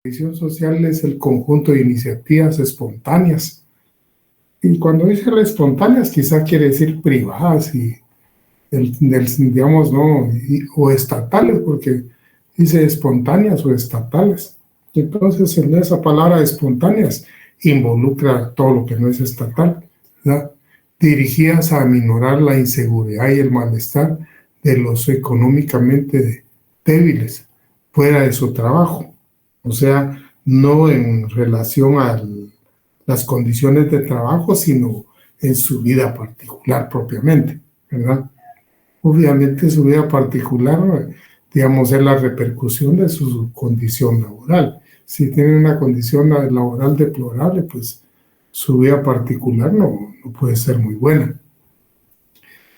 previsión social es el conjunto de iniciativas espontáneas. Y cuando dice espontáneas, quizá quiere decir privadas y, digamos, no, o estatales, porque dice espontáneas o estatales. Entonces, en esa palabra espontáneas involucra todo lo que no es estatal, ¿verdad? Dirigidas a aminorar la inseguridad y el malestar de los económicamente débiles fuera de su trabajo. O sea, no en relación a las condiciones de trabajo, sino en su vida particular propiamente, ¿verdad? Obviamente su vida particular, digamos, es la repercusión de su condición laboral. Si tiene una condición laboral deplorable, pues su vida particular no puede ser muy buena.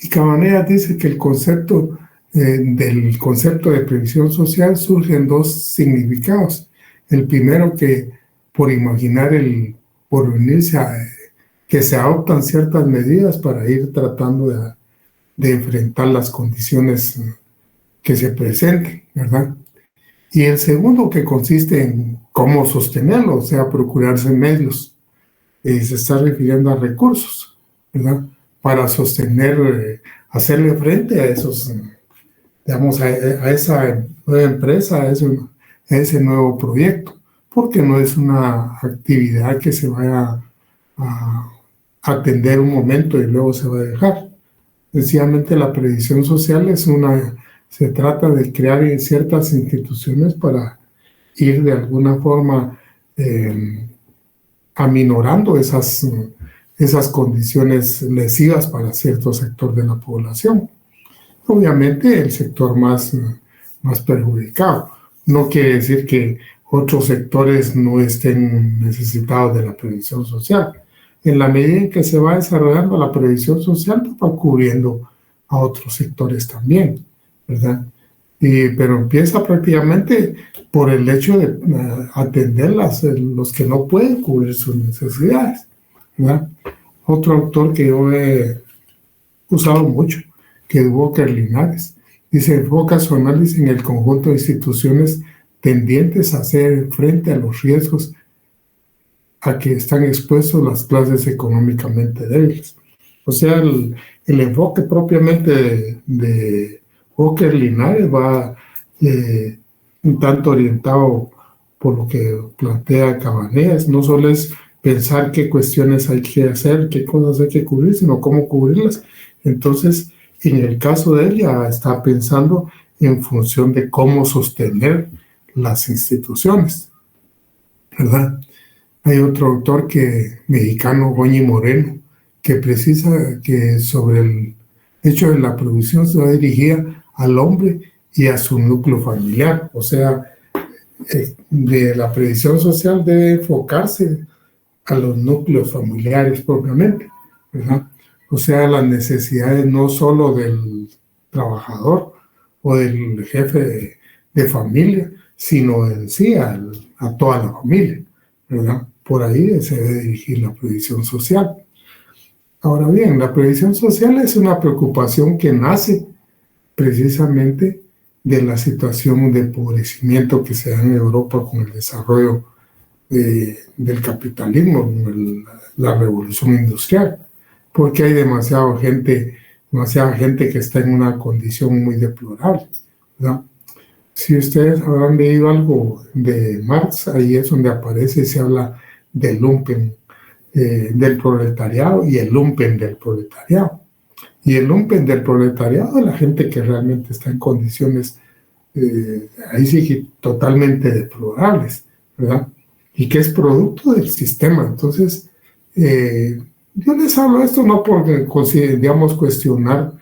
Y Cabanillas dice que el concepto del concepto de previsión social surge en dos significados. El primero, que por imaginar el porvenirse, que se adoptan ciertas medidas para ir tratando de enfrentar las condiciones que se presenten, ¿verdad? Y el segundo, que consiste en cómo sostenerlo, o sea, procurarse medios. Se está refiriendo a recursos, ¿verdad? Para sostener, hacerle frente a esos, digamos, a esa nueva empresa, a ese nuevo proyecto, porque no es una actividad que se vaya a atender un momento y luego se va a dejar. Sencillamente la previsión social se trata de crear ciertas instituciones para ir de alguna forma aminorando esas condiciones lesivas para cierto sector de la población. Obviamente el sector más perjudicado. No quiere decir que otros sectores no estén necesitados de la previsión social. En la medida en que se va desarrollando la previsión social, va cubriendo a otros sectores también, ¿verdad? Pero empieza prácticamente por el hecho de atender los que no pueden cubrir sus necesidades, ¿verdad? Otro autor que yo he usado mucho, que es Walker Linares, dice: enfoca su análisis en el conjunto de instituciones tendientes a hacer frente a los riesgos a que están expuestos las clases económicamente débiles. O sea, el enfoque propiamente de Walker Linares va un tanto orientado por lo que plantea Cabanillas. No solo es pensar qué cuestiones hay que hacer, qué cosas hay que cubrir, sino cómo cubrirlas. Entonces, en el caso de ella, está pensando en función de cómo sostener las instituciones, ¿verdad? Hay otro autor mexicano, Goñi Moreno, que precisa que sobre el hecho de la provisión se va dirigida al hombre y a su núcleo familiar. O sea, de la previsión social debe enfocarse a los núcleos familiares propiamente, ¿verdad? O sea, las necesidades no solo del trabajador o del jefe de familia, sino en sí a toda la familia, ¿verdad? Por ahí se debe dirigir la previsión social. Ahora bien, la previsión social es una preocupación que nace precisamente de la situación de empobrecimiento que se da en Europa con el desarrollo del capitalismo, la revolución industrial, porque hay demasiada gente que está en una condición muy deplorable, ¿verdad? Si ustedes habrán leído algo de Marx, ahí es donde aparece y se habla del lumpen del proletariado y el lumpen del proletariado. Y el lumpen del proletariado es la gente que realmente está en condiciones, ahí sí que totalmente deplorables, ¿verdad? Y que es producto del sistema. Entonces, yo les hablo de esto no porque, digamos, cuestionar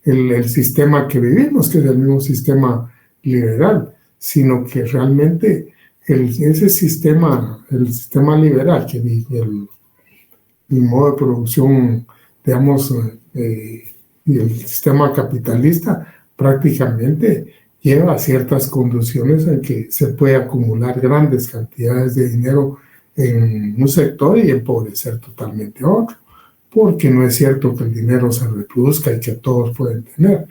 el sistema que vivimos, que es el mismo sistema liberal, sino que realmente ese sistema, el sistema liberal, que el modo de producción, digamos, y el sistema capitalista prácticamente lleva a ciertas condiciones en que se puede acumular grandes cantidades de dinero en un sector y empobrecer totalmente a otro, porque no es cierto que el dinero se reproduzca y que todos pueden tener.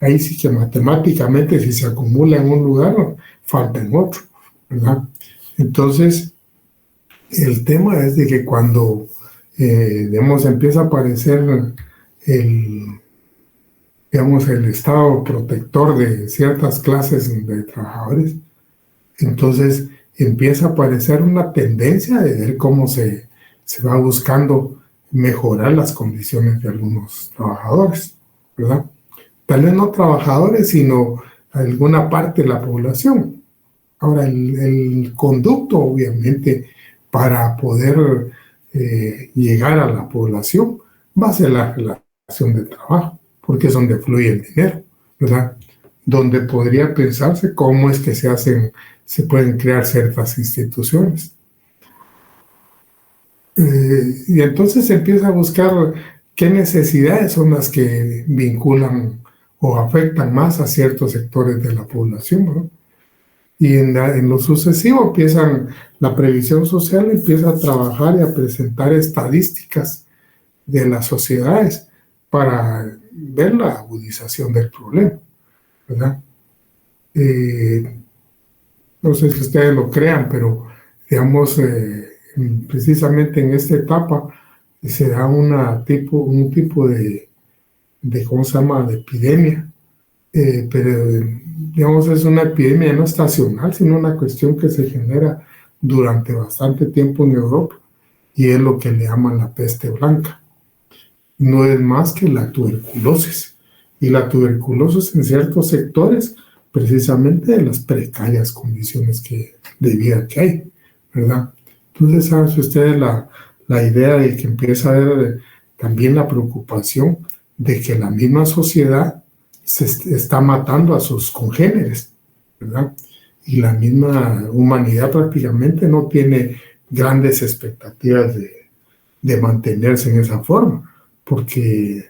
Ahí sí que matemáticamente, si se acumula en un lugar, falta en otro, ¿verdad? Entonces, el tema es de que cuando, digamos, empieza a aparecer el, digamos, el Estado protector de ciertas clases de trabajadores, entonces empieza a aparecer una tendencia de ver cómo se va buscando mejorar las condiciones de algunos trabajadores, ¿verdad? Tal vez no trabajadores, sino alguna parte de la población. Ahora, el conducto, obviamente, para poder llegar a la población va a ser la relación de trabajo, porque es donde fluye el dinero, ¿verdad? Donde podría pensarse cómo es que se pueden crear ciertas instituciones. Y entonces se empieza a buscar qué necesidades son las que vinculan o afectan más a ciertos sectores de la población, ¿no? Y en lo sucesivo la previsión social empieza a trabajar y a presentar estadísticas de las sociedades para ver la agudización del problema, ¿verdad? Eh, no sé si ustedes lo crean, pero digamos, precisamente en esta etapa se da un tipo de, ¿cómo se llama?, de epidemia, pero digamos es una epidemia no estacional, sino una cuestión que se genera durante bastante tiempo en Europa, y es lo que le llaman la peste blanca. No es más que la tuberculosis, y la tuberculosis en ciertos sectores, precisamente de las precarias condiciones de vida que hay, ¿verdad? Entonces, ¿saben ustedes la idea de que empieza a haber también la preocupación de que la misma sociedad está matando a sus congéneres, ¿verdad? Y la misma humanidad prácticamente no tiene grandes expectativas de mantenerse en esa forma, porque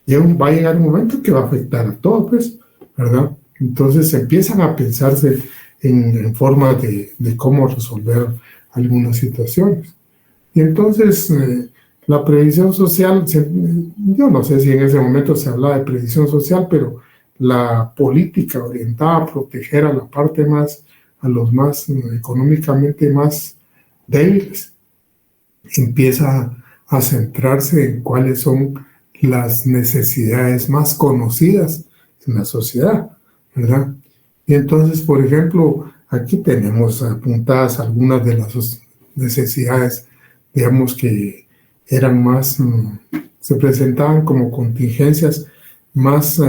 va a llegar un momento que va a afectar a todos, pues, ¿verdad? Entonces empiezan a pensarse en formas de cómo resolver algunas situaciones. Y entonces la previsión social, yo no sé si en ese momento se hablaba de previsión social, pero la política orientada a proteger a los más económicamente más débiles, empieza a centrarse en cuáles son las necesidades más conocidas en la sociedad, ¿verdad? Y entonces, por ejemplo, aquí tenemos apuntadas algunas de las necesidades, digamos, que eran más, se presentaban como contingencias más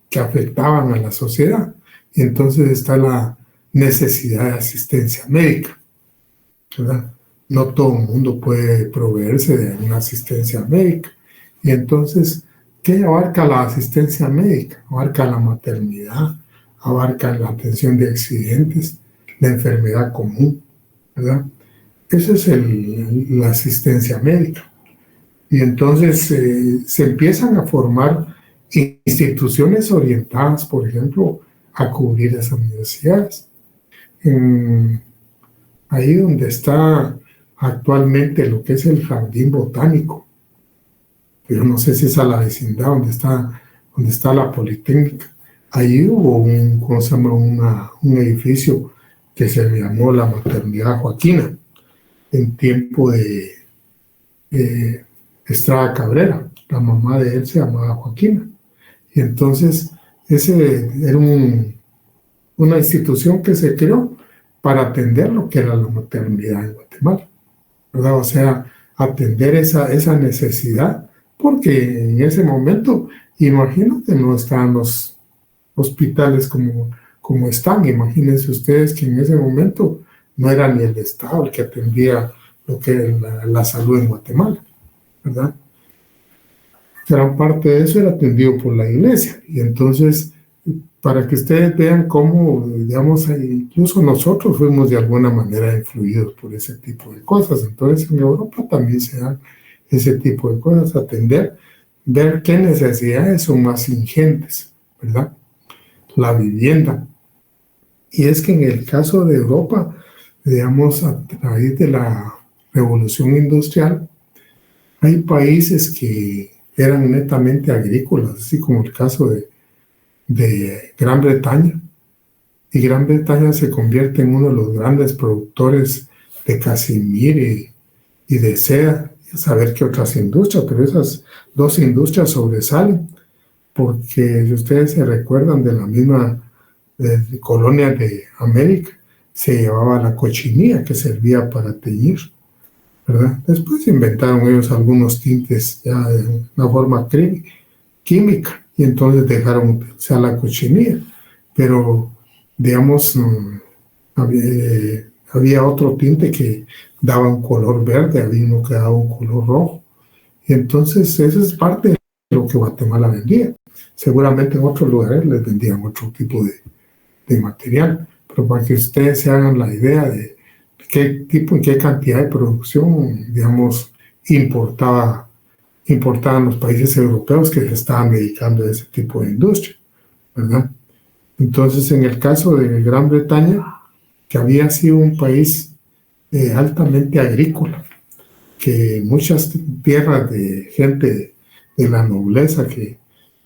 que afectaban a la sociedad. Y entonces está la necesidad de asistencia médica, ¿verdad? No todo el mundo puede proveerse de una asistencia médica. Y entonces, ¿qué abarca la asistencia médica? Abarca la maternidad, abarca la atención de accidentes, la enfermedad común, ¿verdad? Esa es la asistencia médica. Y entonces se empiezan a formar instituciones orientadas, por ejemplo, a cubrir esas necesidades. Ahí donde está actualmente lo que es el jardín botánico, pero no sé si es a la vecindad donde está la Politécnica. Ahí hubo ¿cómo se llama?, un edificio que se llamó la Maternidad Joaquina, en tiempo de Estrada Cabrera. La mamá de él se llamaba Joaquina. Y entonces, ese era una institución que se creó para atender lo que era la maternidad en Guatemala, ¿verdad? O sea, atender esa necesidad, porque en ese momento, imagino que no estaban los hospitales como están. Imagínense ustedes que en ese momento no era ni el Estado el que atendía lo que es la salud en Guatemala, ¿verdad? Gran parte de eso era atendido por la iglesia. Y entonces, para que ustedes vean cómo, digamos, incluso nosotros fuimos de alguna manera influidos por ese tipo de cosas. Entonces, en Europa también se dan ese tipo de cosas, ver qué necesidades son más ingentes, ¿verdad? La vivienda. Y es que en el caso de Europa, digamos, a través de la revolución industrial, hay países que eran netamente agrícolas, así como el caso de Gran Bretaña, y Gran Bretaña se convierte en uno de los grandes productores de casimir y de seda, y a saber qué otras industrias, pero esas dos industrias sobresalen, porque si ustedes se recuerdan de la misma colonia de América, se llevaba la cochinilla que servía para teñir, ¿verdad? Después inventaron ellos algunos tintes ya de una forma química y entonces dejaron utilizar la cochinilla, pero digamos había otro tinte que daba un color verde, había uno que daba un color rojo, y entonces eso es parte de lo que Guatemala vendía. Seguramente en otros lugares les vendían otro tipo de material, pero para que ustedes se hagan la idea de qué tipo y qué cantidad de producción, digamos, importaban los países europeos que se estaban dedicando a ese tipo de industria, ¿verdad? Entonces, en el caso de Gran Bretaña, que había sido un país altamente agrícola, que muchas tierras de gente de la nobleza que,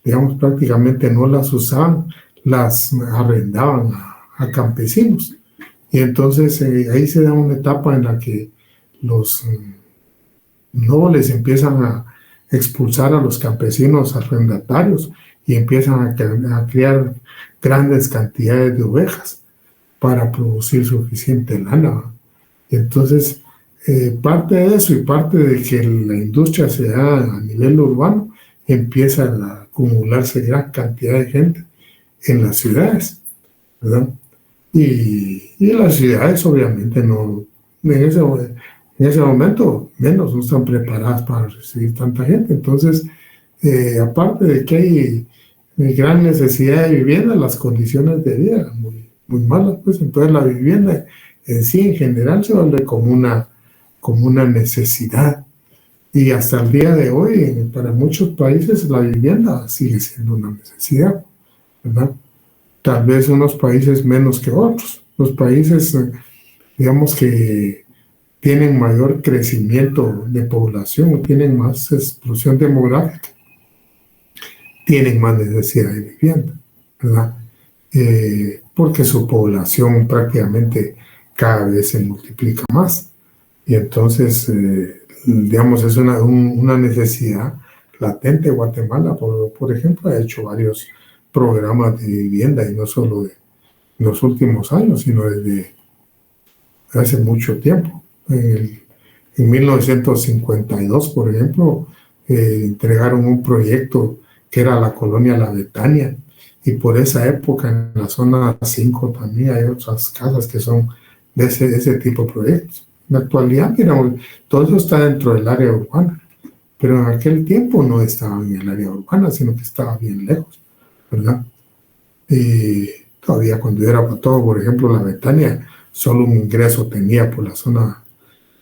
digamos, prácticamente no las usaban, las arrendaban a campesinos. Y entonces ahí se da una etapa en la que los nobles empiezan a expulsar a los campesinos arrendatarios y empiezan a criar grandes cantidades de ovejas para producir suficiente lana. Y entonces, parte de eso y parte de que la industria se da a nivel urbano, empieza a acumularse gran cantidad de gente en las ciudades, ¿verdad? Y las ciudades obviamente no, en ese momento menos no están preparadas para recibir tanta gente. Entonces, aparte de que hay gran necesidad de vivienda, las condiciones de vida eran muy malas, pues entonces la vivienda en sí en general se vuelve como una necesidad. Y hasta el día de hoy, para muchos países, la vivienda sigue siendo una necesidad, ¿verdad? Tal vez unos países menos que otros. Los países, digamos, que tienen mayor crecimiento de población, tienen más explosión demográfica, tienen más necesidad de vivienda, ¿verdad? Porque su población prácticamente cada vez se multiplica más. Y entonces, digamos, es una necesidad latente. Guatemala, por ejemplo, ha hecho varios programas de vivienda, y no solo en los últimos años, sino desde hace mucho tiempo. En 1952, por ejemplo, entregaron un proyecto que era la colonia La Betania, y por esa época en la zona 5 también hay otras casas que son de ese tipo de proyectos. En la actualidad, mira, todo eso está dentro del área urbana, pero en aquel tiempo no estaba en el área urbana, sino que estaba bien lejos, ¿verdad? Y todavía cuando yo era todo, por ejemplo, La Betania, solo un ingreso tenía por la zona,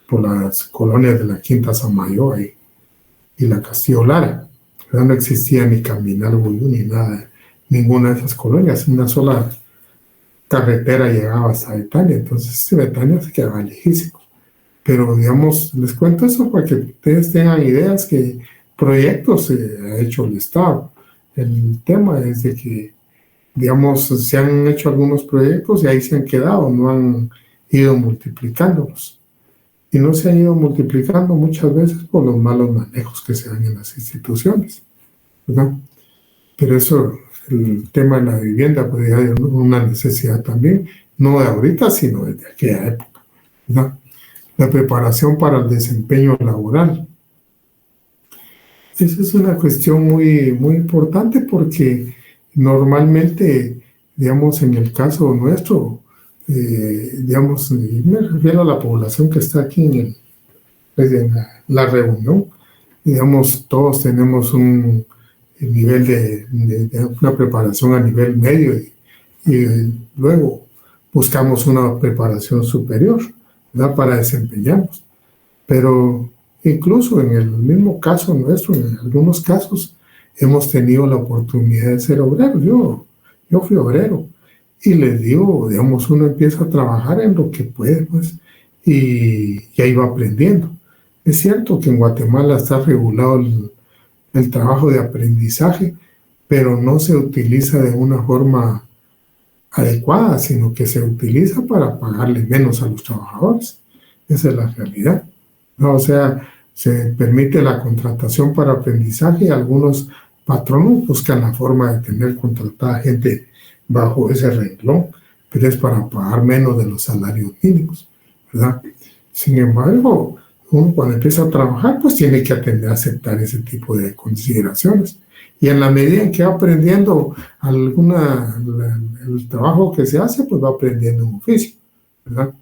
por las colonias de la Quinta Samayoa y la Castillo Lara. No existía ni Caminal Buyú ni nada, ninguna de esas colonias. Una sola carretera llegaba hasta Betania, entonces Betania se quedaba lejísimo. Pero, digamos, les cuento eso para que ustedes tengan ideas que proyectos ha hecho el Estado. El tema es de que, digamos, se han hecho algunos proyectos y ahí se han quedado, no han ido multiplicándolos. Y no se han ido multiplicando muchas veces por los malos manejos que se dan en las instituciones, ¿verdad? Pero eso, el tema de la vivienda, pues hay una necesidad también, no de ahorita, sino desde aquella época, ¿verdad? La preparación para el desempeño laboral. Esa es una cuestión muy importante porque normalmente, digamos, en el caso nuestro, digamos, me refiero a la población que está aquí en la reunión, digamos, todos tenemos un nivel de una preparación a nivel medio y luego buscamos una preparación superior, ¿verdad? Para desempeñarnos. Pero incluso en el mismo caso nuestro, en algunos casos, hemos tenido la oportunidad de ser obreros. Yo fui obrero. Y les digo, digamos, uno empieza a trabajar en lo que puede, pues, y ahí va aprendiendo. Es cierto que en Guatemala está regulado el trabajo de aprendizaje, pero no se utiliza de una forma adecuada, sino que se utiliza para pagarle menos a los trabajadores. Esa es la realidad, ¿no? O sea, se permite la contratación para aprendizaje y algunos patronos buscan la forma de tener contratada gente bajo ese renglón, pero es para pagar menos de los salarios mínimos, ¿verdad? Sin embargo, uno cuando empieza a trabajar, pues tiene que aprender a aceptar ese tipo de consideraciones. Y en la medida en que va aprendiendo el trabajo que se hace, pues va aprendiendo un oficio, ¿verdad?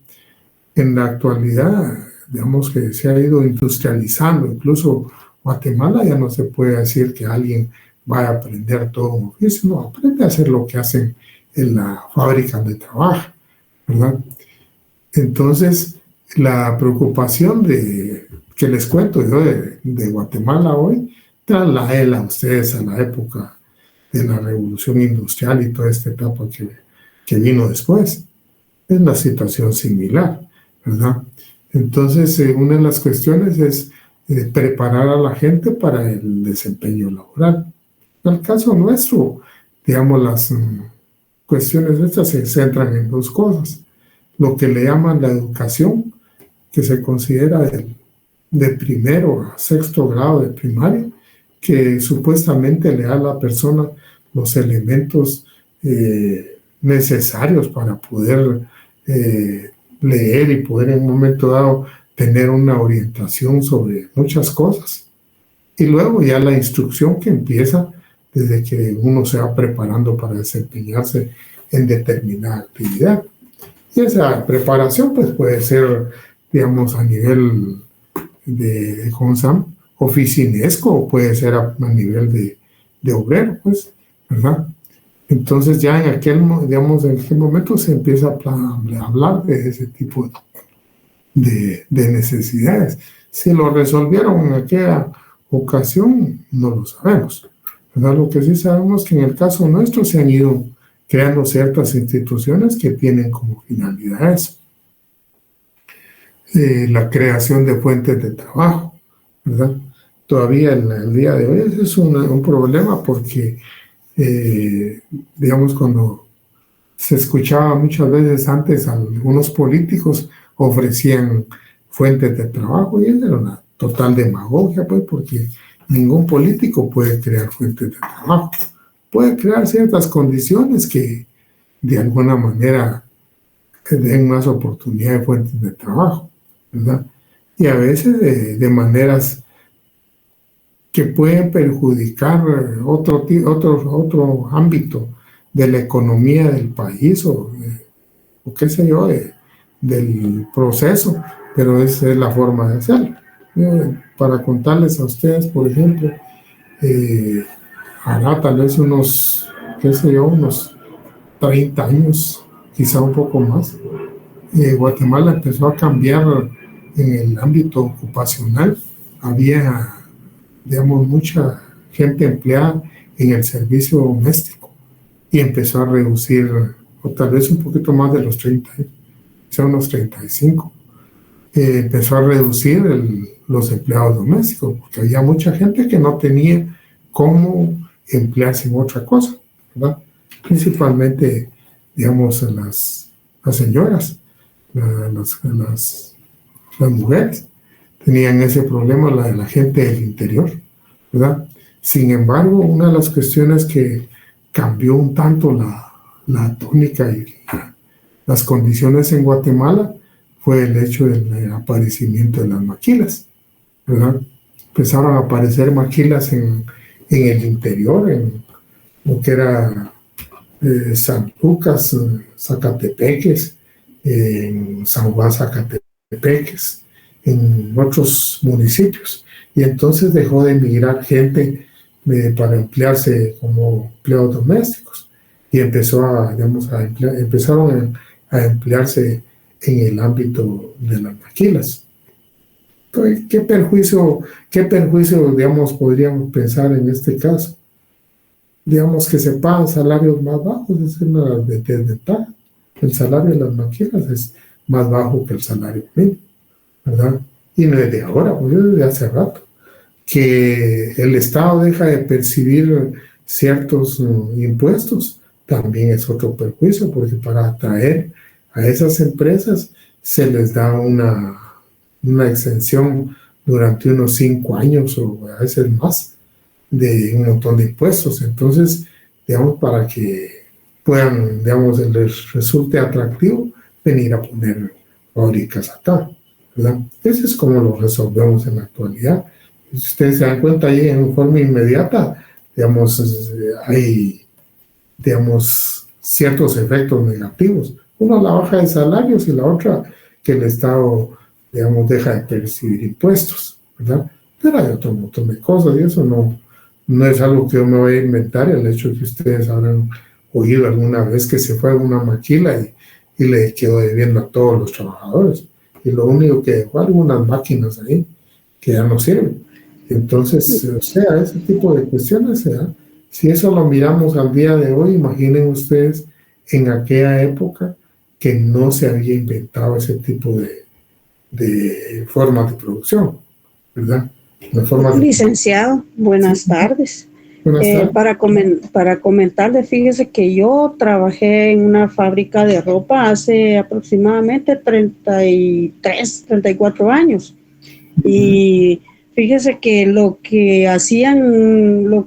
En la actualidad, digamos que se ha ido industrializando, incluso Guatemala ya no se puede decir que alguien vaya a aprender todo un oficio, no, aprende a hacer lo que hacen en la fábrica donde trabaja, ¿verdad? Entonces, la preocupación que les cuento yo de Guatemala hoy, traslaela a ustedes a la época de la revolución industrial y toda esta etapa que vino después. Es una situación similar, ¿verdad? Entonces, una de las cuestiones es preparar a la gente para el desempeño laboral. En el caso nuestro, digamos, las cuestiones estas se centran en dos cosas. Lo que le llaman la educación, que se considera de primero a sexto grado de primaria, que supuestamente le da a la persona los elementos necesarios para poder leer y poder en un momento dado tener una orientación sobre muchas cosas. Y luego ya la instrucción que empieza desde que uno se va preparando para desempeñarse en determinada actividad. Y esa preparación pues puede ser, digamos, a nivel de oficinesco, o puede ser a nivel de obrero, pues, ¿verdad? Entonces ya en aquel momento se empieza a hablar de ese tipo de necesidades. Si lo resolvieron en aquella ocasión, no lo sabemos, ¿verdad? Lo que sí sabemos es que en el caso nuestro se han ido creando ciertas instituciones que tienen como finalidades la creación de fuentes de trabajo, ¿verdad? Todavía en el día de hoy es un problema porque, digamos, cuando se escuchaba muchas veces antes, algunos políticos ofrecían fuentes de trabajo y era una total demagogia, pues, porque ningún político puede crear fuentes de trabajo. Puede crear ciertas condiciones que de alguna manera den más oportunidad de fuentes de trabajo, ¿verdad? Y a veces de maneras que pueden perjudicar otro ámbito de la economía del país o qué sé yo, del proceso, pero esa es la forma de hacerlo. Para contarles a ustedes, por ejemplo, hará tal vez unos, qué sé yo, unos 30 años, quizá un poco más, Guatemala empezó a cambiar en el ámbito ocupacional. Había, digamos, mucha gente empleada en el servicio doméstico y empezó a reducir, o tal vez un poquito más de los 30 años, o sea, unos 35. Empezó a reducir los empleados domésticos, porque había mucha gente que no tenía cómo emplearse en otra cosa, ¿verdad? Principalmente, digamos, las señoras, las mujeres, tenían ese problema, la gente del interior, ¿verdad? Sin embargo, una de las cuestiones que cambió un tanto la tónica y las condiciones en Guatemala fue el hecho del aparecimiento de las maquilas, ¿verdad? Empezaron a aparecer maquilas en el interior, en lo que era San Lucas, Zacatepeques, en San Juan Zacatepeques, en otros municipios. Y entonces dejó de emigrar gente para emplearse como empleados domésticos y empezaron a emplearse en el ámbito de las maquilas. Entonces, ¿qué perjuicio, digamos, podríamos pensar en este caso? Digamos que se pagan salarios más bajos, es una desventaja. El salario de las maquilas es más bajo que el salario mínimo, ¿verdad? Y no es de ahora, pues es de hace rato, que el Estado deja de percibir ciertos impuestos también es otro perjuicio, porque para atraer a esas empresas se les da una exención durante unos 5 años o a veces más de un montón de impuestos. Entonces, digamos, para que puedan, digamos, les resulte atractivo venir a poner fábricas acá, ¿verdad? Eso es como lo resolvemos en la actualidad. Si ustedes se dan cuenta ahí en forma inmediata, digamos, hay, digamos, ciertos efectos negativos. Uno, la baja de salarios, y la otra, que el Estado, digamos, deja de percibir impuestos, ¿verdad? Pero hay otro montón de cosas y eso no es algo que yo me voy a inventar. El hecho de que ustedes habrán oído alguna vez que se fue a una maquila y le quedó debiendo a todos los trabajadores. Y lo único que dejó, algunas máquinas ahí que ya no sirven. Entonces, o sea, ese tipo de cuestiones, ¿verdad? Si eso lo miramos al día de hoy, imaginen ustedes en aquella época que no se había inventado ese tipo de formas de producción, ¿verdad? Licenciado, buenas tardes. Buenas tardes. Para comentarle, fíjese que yo trabajé en una fábrica de ropa hace aproximadamente 34 años. Y fíjese que lo que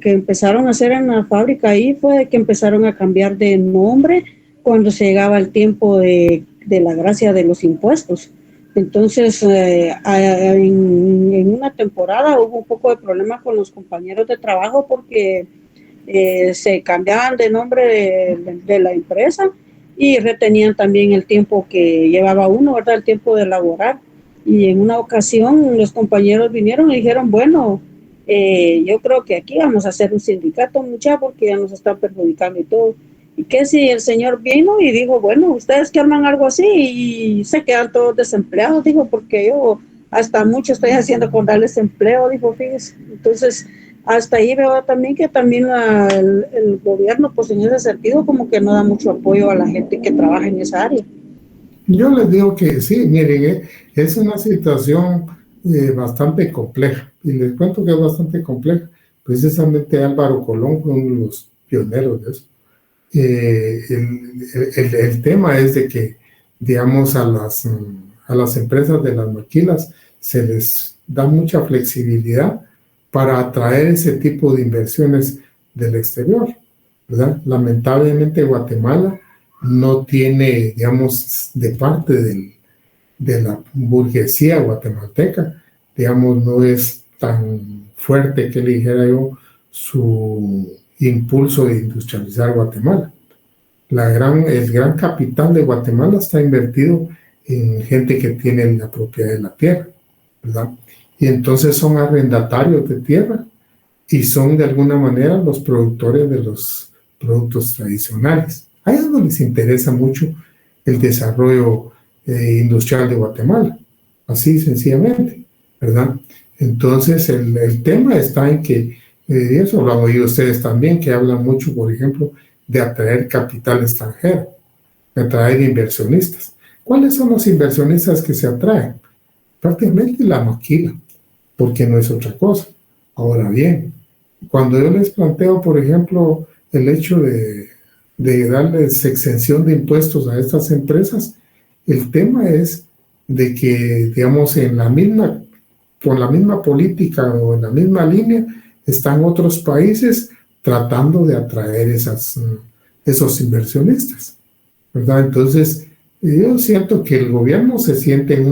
empezaron a hacer en la fábrica ahí fue que empezaron a cambiar de nombre cuando se llegaba el tiempo de la gracia de los impuestos. Entonces, en una temporada hubo un poco de problema con los compañeros de trabajo porque se cambiaban de nombre de la empresa y retenían también el tiempo que llevaba uno, ¿verdad? El tiempo de laborar. Y en una ocasión los compañeros vinieron y dijeron, bueno, yo creo que aquí vamos a hacer un sindicato, muchachos, porque ya nos están perjudicando y todo. Y que si el señor vino y dijo, bueno, ustedes que arman algo así y se quedan todos desempleados, dijo, porque yo hasta mucho estoy haciendo con darles empleo, dijo, fíjese. Entonces, hasta ahí veo también que también el gobierno, pues en ese sentido, como que no da mucho apoyo a la gente que trabaja en esa área. Yo les digo que sí, miren, es una situación bastante compleja, y les cuento que es bastante compleja. Precisamente Álvaro Colón fue uno de los pioneros de eso. El tema es de que, digamos, a las empresas de las maquilas se les da mucha flexibilidad para atraer ese tipo de inversiones del exterior, ¿verdad? Lamentablemente Guatemala no tiene, digamos, de parte de la burguesía guatemalteca, digamos, no es tan fuerte, que le dijera yo, su impulso de industrializar Guatemala. El gran capital de Guatemala está invertido en gente que tiene la propiedad de la tierra, ¿verdad? Y entonces son arrendatarios de tierra y son de alguna manera los productores de los productos tradicionales. A ellos no les interesa mucho el desarrollo industrial de Guatemala, así sencillamente, ¿verdad? Entonces el tema está en que, eso lo han oído ustedes también, que hablan mucho, por ejemplo, de atraer capital extranjero, de atraer inversionistas. ¿Cuáles son los inversionistas que se atraen? Prácticamente la maquila, porque no es otra cosa. Ahora bien, cuando yo les planteo, por ejemplo, el hecho de darles exención de impuestos a estas empresas, el tema es de que, digamos, con la misma política o en la misma línea, están otros países tratando de atraer esos inversionistas, ¿verdad? Entonces, yo siento que el gobierno se siente en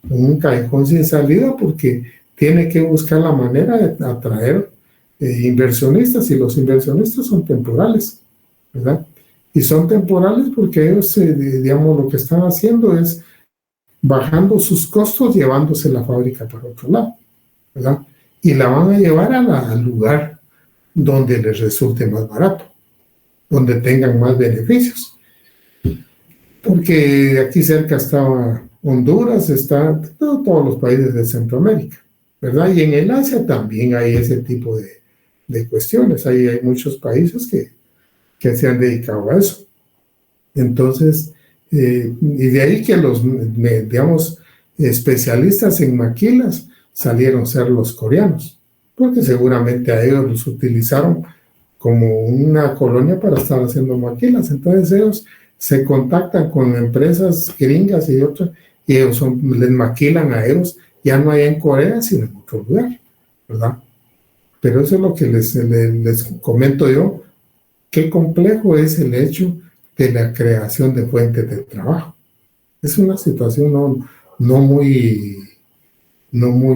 un callejón sin salida, porque tiene que buscar la manera de atraer inversionistas, y los inversionistas son temporales, ¿verdad? Y son temporales porque ellos, digamos, lo que están haciendo es bajando sus costos, llevándose la fábrica para otro lado, ¿verdad? Y la van a llevar al lugar donde les resulte más barato, donde tengan más beneficios. Porque aquí cerca estaba Honduras, están todos los países de Centroamérica, ¿verdad? Y en el Asia también hay ese tipo de cuestiones. Ahí hay muchos países que se han dedicado a eso. Entonces, y de ahí que los, digamos, especialistas en maquilas salieron a ser los coreanos, porque seguramente a ellos los utilizaron como una colonia para estar haciendo maquilas. Entonces ellos se contactan con empresas gringas y otras, y ellos les maquilan a ellos, ya no hay en Corea, sino en otro lugar, ¿verdad? Pero eso es lo que les comento yo, qué complejo es el hecho de la creación de fuentes de trabajo. Es una situación no muy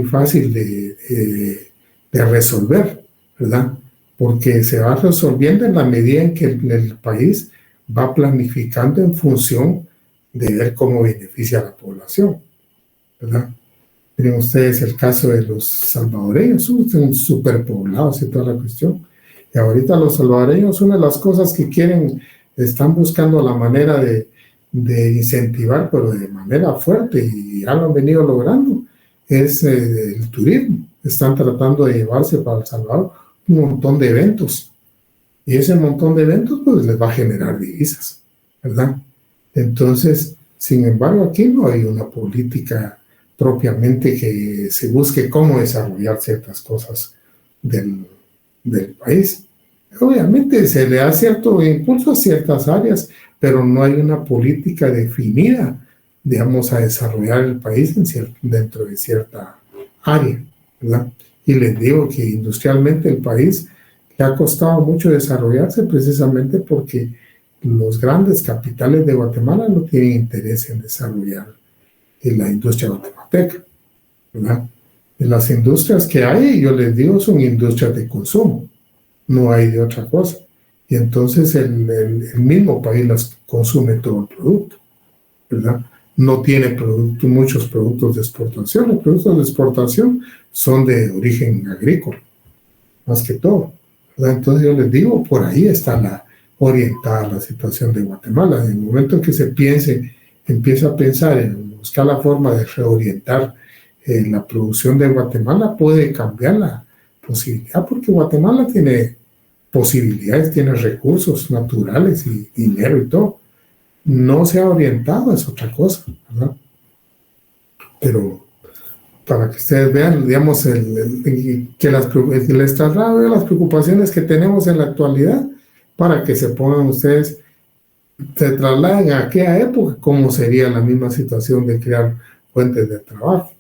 fácil de resolver, ¿verdad? Porque se va resolviendo en la medida en que el país va planificando en función de ver cómo beneficia a la población, ¿verdad? Miren ustedes el caso de los salvadoreños, son superpoblados y toda la cuestión. Y ahorita los salvadoreños, una de las cosas que quieren, están buscando la manera de incentivar, pero de manera fuerte, y ya lo han venido logrando, es el turismo. Están tratando de llevarse para El Salvador un montón de eventos. Y ese montón de eventos pues les va a generar divisas, ¿verdad? Entonces, sin embargo, aquí no hay una política propiamente que se busque cómo desarrollar ciertas cosas del país. Obviamente se le da cierto impulso a ciertas áreas, pero no hay una política definida, digamos, a desarrollar el país dentro de cierta área, ¿verdad? Y les digo que industrialmente el país le ha costado mucho desarrollarse precisamente porque los grandes capitales de Guatemala no tienen interés en desarrollar en la industria guatemalteca, ¿verdad? En las industrias que hay, yo les digo, son industrias de consumo, no hay de otra cosa. Y entonces el mismo país las consume todo el producto, ¿verdad? No tiene muchos productos de exportación. Los productos de exportación son de origen agrícola, más que todo, ¿verdad? Entonces yo les digo, por ahí está orientada la situación de Guatemala. En el momento en que se empieza a pensar en buscar la forma de reorientar la producción de Guatemala, puede cambiar la posibilidad, porque Guatemala tiene posibilidades, tiene recursos naturales y dinero y todo. No se ha orientado, es otra cosa, ¿verdad? Pero para que ustedes vean, digamos, que les traslado las preocupaciones que tenemos en la actualidad, para que se pongan ustedes, se trasladen a aquella época, cómo sería la misma situación de crear fuentes de trabajo,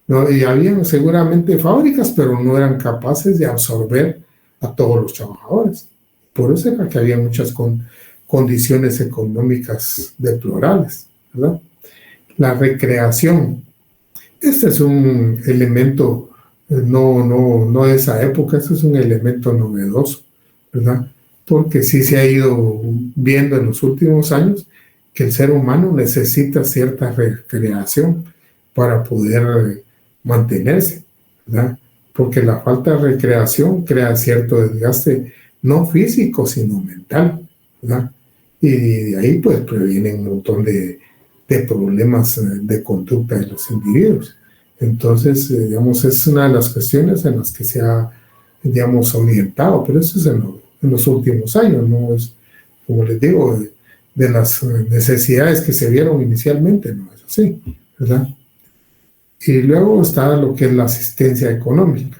¿no? Y habían seguramente fábricas, pero no eran capaces de absorber a todos los trabajadores. Por eso era que había muchas condiciones económicas deplorables, ¿verdad? La recreación. Este es un elemento, no de esa época, este es un elemento novedoso, ¿verdad? Porque sí se ha ido viendo en los últimos años que el ser humano necesita cierta recreación para poder mantenerse, ¿verdad? Porque la falta de recreación crea cierto desgaste, no físico, sino mental, ¿verdad? Y de ahí pues previenen un montón de problemas de conducta de los individuos. Entonces, digamos, es una de las cuestiones en las que se ha, digamos, orientado, pero eso es en los últimos años, no es, como les digo, de las necesidades que se vieron inicialmente, no es así, ¿verdad? Y luego está lo que es la asistencia económica.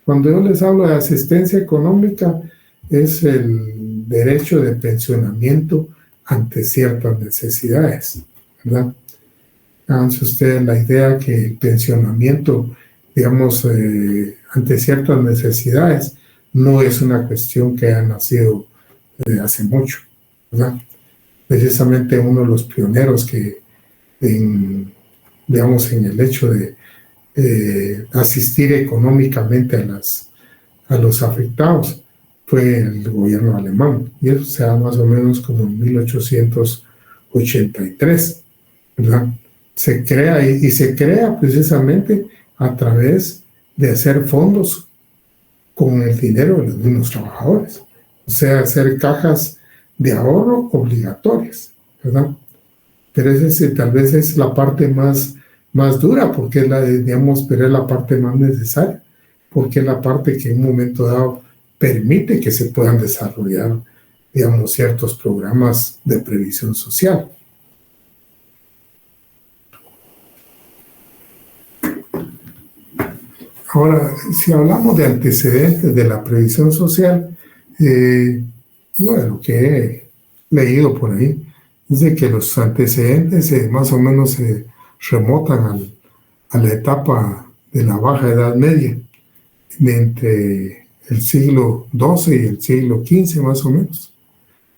Cuando yo les hablo de asistencia económica, es el derecho de pensionamiento ante ciertas necesidades, ¿verdad? Háganse ustedes la idea que el pensionamiento, digamos, ante ciertas necesidades, no es una cuestión que haya nacido hace mucho, ¿verdad? Precisamente uno de los pioneros que, digamos, en el hecho de asistir económicamente a los afectados fue el gobierno alemán, y eso se da más o menos como en 1883, ¿verdad? Se crea y se crea precisamente a través de hacer fondos con el dinero de los mismos trabajadores, o sea, hacer cajas de ahorro obligatorias, ¿verdad? Pero tal vez es la parte más dura, porque es digamos, pero es la parte más necesaria, porque es la parte que en un momento dado permite que se puedan desarrollar, digamos, ciertos programas de previsión social. Ahora, si hablamos de antecedentes de la previsión social, Yo de lo que he leído por ahí, es de que los antecedentes más o menos se remontan a la etapa de la Baja Edad Media, de entre el siglo XII y el siglo XV más o menos,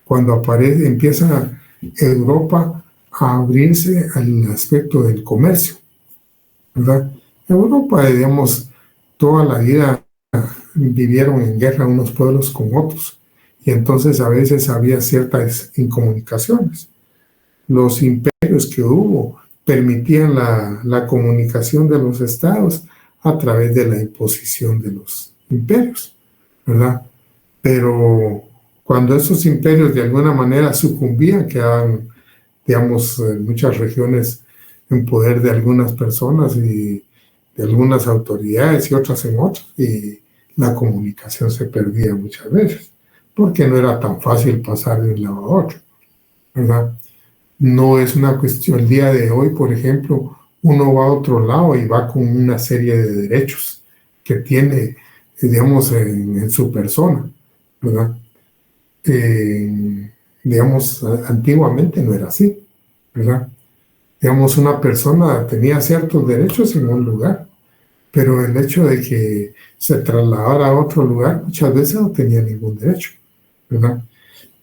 cuando empieza Europa a abrirse al aspecto del comercio, ¿verdad? Europa, digamos, toda la vida vivieron en guerra unos pueblos con otros, y entonces a veces había ciertas incomunicaciones. Los imperios que hubo permitían la comunicación de los estados a través de la imposición de los imperios, ¿verdad? Pero cuando esos imperios de alguna manera sucumbían, quedaban, digamos, muchas regiones en poder de algunas personas y de algunas autoridades y otras en otras, y la comunicación se perdía muchas veces, porque no era tan fácil pasar de un lado a otro, ¿verdad? No es una cuestión, el día de hoy, por ejemplo, uno va a otro lado y va con una serie de derechos que tiene, digamos, en su persona, ¿verdad? Digamos, antiguamente no era así, ¿verdad? Digamos, una persona tenía ciertos derechos en un lugar, pero el hecho de que se trasladara a otro lugar muchas veces no tenía ningún derecho, ¿verdad?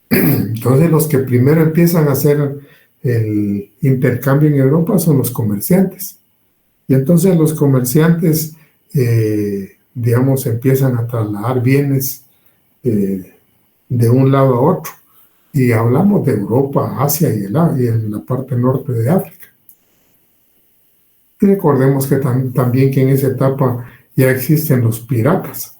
Entonces los que primero empiezan a hacer el intercambio en Europa son los comerciantes. Y entonces los comerciantes, digamos, empiezan a trasladar bienes de un lado a otro. Y hablamos de Europa, Asia y en la parte norte de África. Y recordemos que también que en esa etapa ya existen los piratas,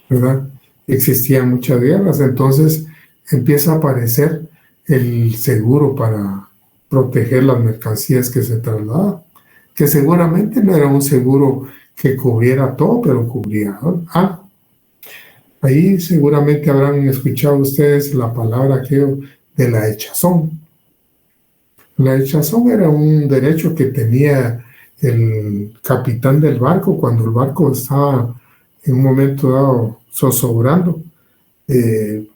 ¿verdad? Existían muchas guerras, entonces empieza a aparecer el seguro para proteger las mercancías que se trasladaban, que seguramente no era un seguro que cubriera todo, pero cubría algo. Ahí seguramente habrán escuchado ustedes la palabra aquello de la echazón. La echazón era un derecho que tenía el capitán del barco cuando el barco estaba en un momento dado zozobrando,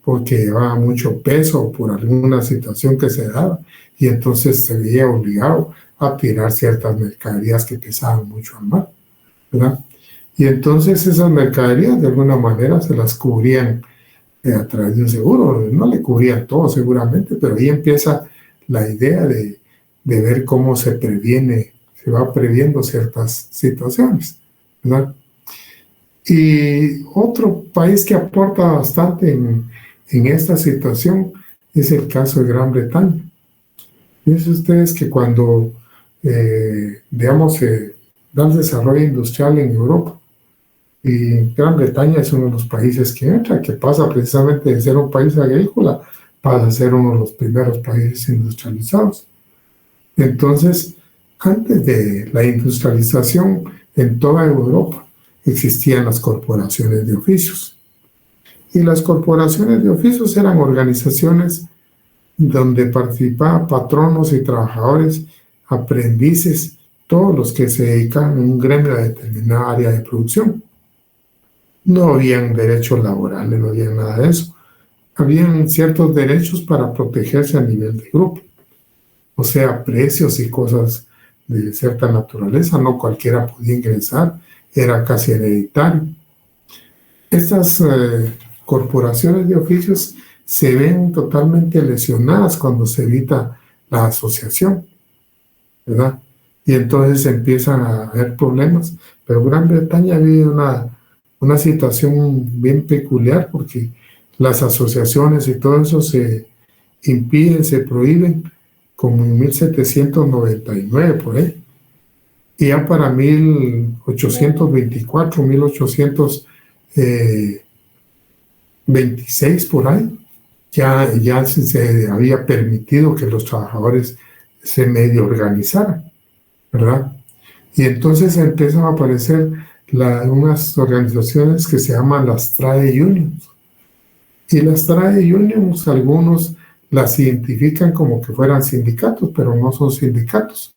porque llevaba mucho peso o por alguna situación que se daba, y entonces se veía obligado a tirar ciertas mercaderías que pesaban mucho al mar, ¿verdad? Y entonces esas mercaderías de alguna manera se las cubrían a través de un seguro. No le cubrían todo seguramente, pero ahí empieza la idea de ver cómo se va previendo ciertas situaciones, ¿verdad? Y otro país que aporta bastante en esta situación es el caso de Gran Bretaña. Fíjense ustedes que cuando, digamos, da el desarrollo industrial en Europa, y Gran Bretaña es uno de los países que entra, que pasa precisamente de ser un país agrícola, pasa a ser uno de los primeros países industrializados. Entonces, antes de la industrialización en toda Europa, existían las corporaciones de oficios. Y las corporaciones de oficios eran organizaciones donde participaban patronos y trabajadores, aprendices, todos los que se dedican a un gremio de determinada área de producción. No habían derechos laborales, no había nada de eso. Habían ciertos derechos para protegerse a nivel de grupo. O sea, precios y cosas de cierta naturaleza, no cualquiera podía ingresar, era casi hereditario. Estas corporaciones de oficios se ven totalmente lesionadas cuando se evita la asociación, ¿verdad? Y entonces empiezan a haber problemas. Pero Gran Bretaña vive una situación bien peculiar porque las asociaciones y todo eso se impiden, se prohíben, como en 1799 por ahí. Y ya para 1824, 1826 por ahí, ya se había permitido que los trabajadores se medio organizaran, ¿verdad? Y entonces empiezan a aparecer unas organizaciones que se llaman las Trade Unions. Y las Trade Unions, algunos las identifican como que fueran sindicatos, pero no son sindicatos.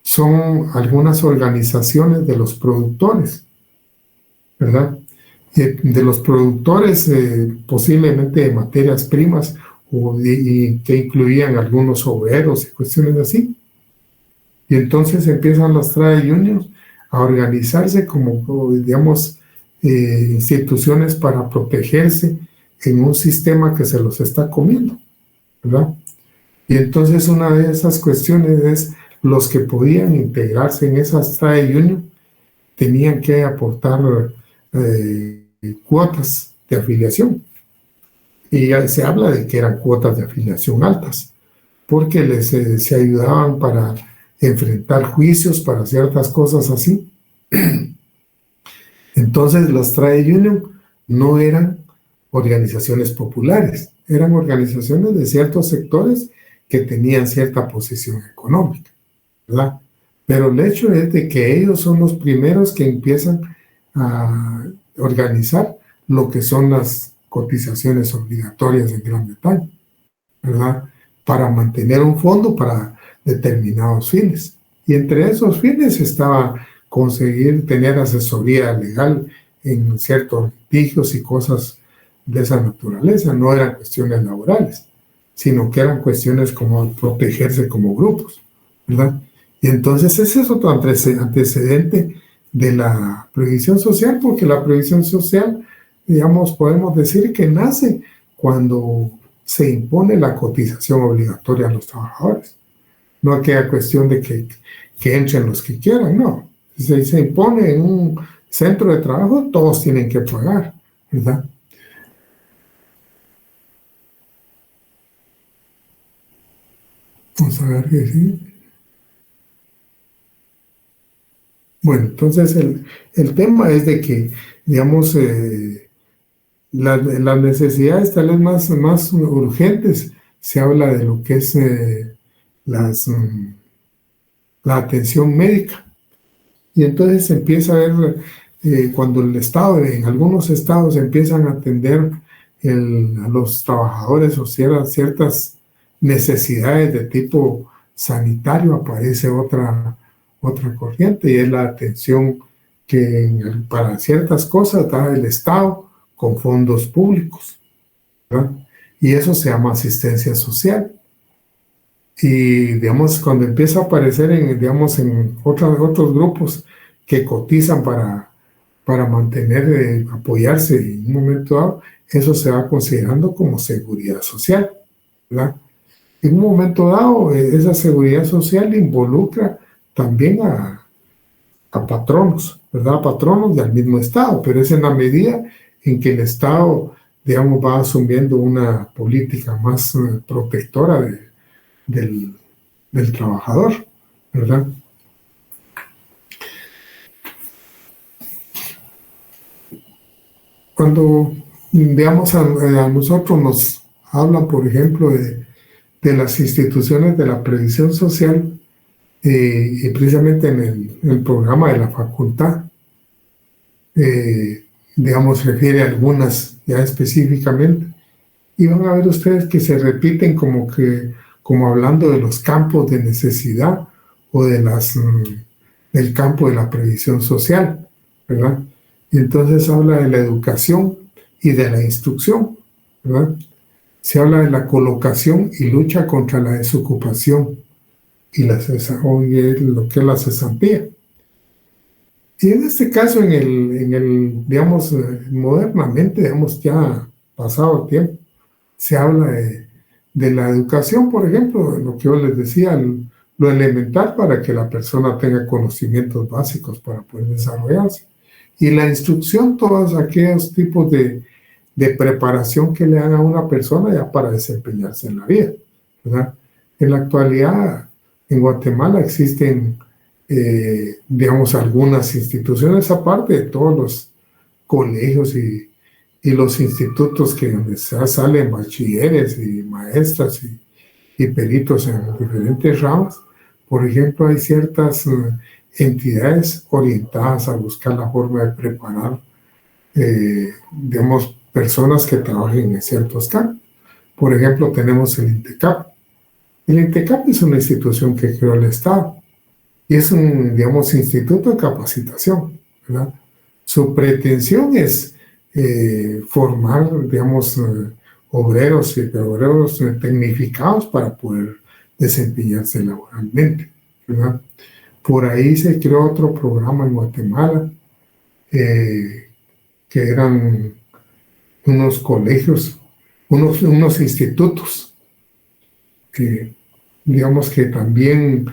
Son algunas organizaciones de los productores, ¿verdad? de los productores, posiblemente de materias primas, y que incluían algunos obreros y cuestiones así. Y entonces empiezan los trade unions a organizarse como digamos, instituciones para protegerse en un sistema que se los está comiendo, ¿verdad? Y entonces una de esas cuestiones es los que podían integrarse en esas trade unions tenían que aportar cuotas de afiliación. Y ya se habla de que eran cuotas de afiliación altas, porque se ayudaban para enfrentar juicios, para ciertas cosas así. Entonces las trade unions no eran organizaciones populares, eran organizaciones de ciertos sectores que tenían cierta posición económica, ¿verdad? Pero el hecho es de que ellos son los primeros que empiezan a organizar lo que son las cotizaciones obligatorias en Gran Bretaña, ¿verdad? Para mantener un fondo para determinados fines. Y entre esos fines estaba conseguir tener asesoría legal en ciertos litigios y cosas de esa naturaleza. No eran cuestiones laborales, sino que eran cuestiones como protegerse como grupos, ¿verdad? Y entonces ese es otro antecedente de la previsión social, porque la previsión social, digamos, podemos decir que nace cuando se impone la cotización obligatoria a los trabajadores. No aquella cuestión de que entren los que quieran, no. Si se impone en un centro de trabajo, todos tienen que pagar, ¿verdad? Vamos a ver qué sigue. Bueno, entonces el tema es de que, digamos, las necesidades tal vez más urgentes, se habla de lo que es la atención médica. Y entonces se empieza a ver, cuando el Estado, en algunos estados empiezan a atender a los trabajadores o ciertas necesidades de tipo sanitario, aparece otra corriente, y es la atención que para ciertas cosas da el Estado con fondos públicos, ¿verdad? Y eso se llama asistencia social. Y, digamos, cuando empieza a aparecer en otros grupos que cotizan para mantener, apoyarse en un momento dado, eso se va considerando como seguridad social, ¿verdad? En un momento dado, esa seguridad social involucra también a patronos, ¿verdad? A patronos del mismo Estado, pero es en la medida en que el Estado, digamos, va asumiendo una política más protectora del trabajador, ¿verdad? Cuando, digamos, a nosotros nos hablan, por ejemplo, de las instituciones de la previsión social, y precisamente en el programa de la facultad, digamos, refiere a algunas ya específicamente, y van a ver ustedes que se repiten como hablando de los campos de necesidad o del campo de la previsión social, ¿verdad? Y entonces habla de la educación y de la instrucción, ¿verdad? Se habla de la colocación y lucha contra la desocupación y lo que es la cesantía. Y en este caso, digamos, modernamente, digamos, ya pasado el tiempo, se habla de la educación, por ejemplo, lo que yo les decía, lo elemental para que la persona tenga conocimientos básicos para poder desarrollarse. Y la instrucción, todos aquellos tipos de preparación que le dan a una persona ya para desempeñarse en la vida, ¿verdad? En la actualidad, en Guatemala existen, digamos, algunas instituciones, aparte de todos los colegios y los institutos donde salen bachilleres y maestras y peritos en diferentes ramas. Por ejemplo, hay ciertas entidades orientadas a buscar la forma de preparar, digamos, personas que trabajen en ciertos campos. Por ejemplo, tenemos el INTECAP. El INTECAP es una institución que creó el Estado y es un, digamos, instituto de capacitación, ¿verdad? Su pretensión es formar, digamos, obreros tecnificados para poder desempeñarse laboralmente, ¿verdad? Por ahí se creó otro programa en Guatemala, que eran unos colegios, unos institutos, que digamos que también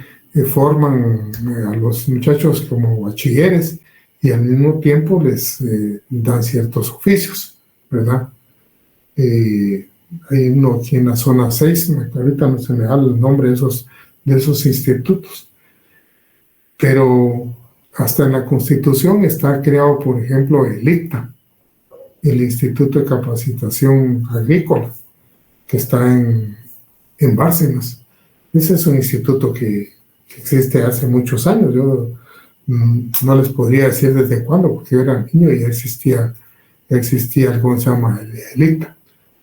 forman a los muchachos como bachilleres y al mismo tiempo les dan ciertos oficios, ¿verdad? Hay uno aquí en la zona 6, ahorita no se me da el nombre de esos institutos, pero hasta en la Constitución está creado, por ejemplo, el ICTA, el Instituto de Capacitación Agrícola, que está en Bárcenas. Ese es un instituto que existe hace muchos años. Yo no les podría decir desde cuándo, porque yo era niño y ya existía algo que se llama el ICTA,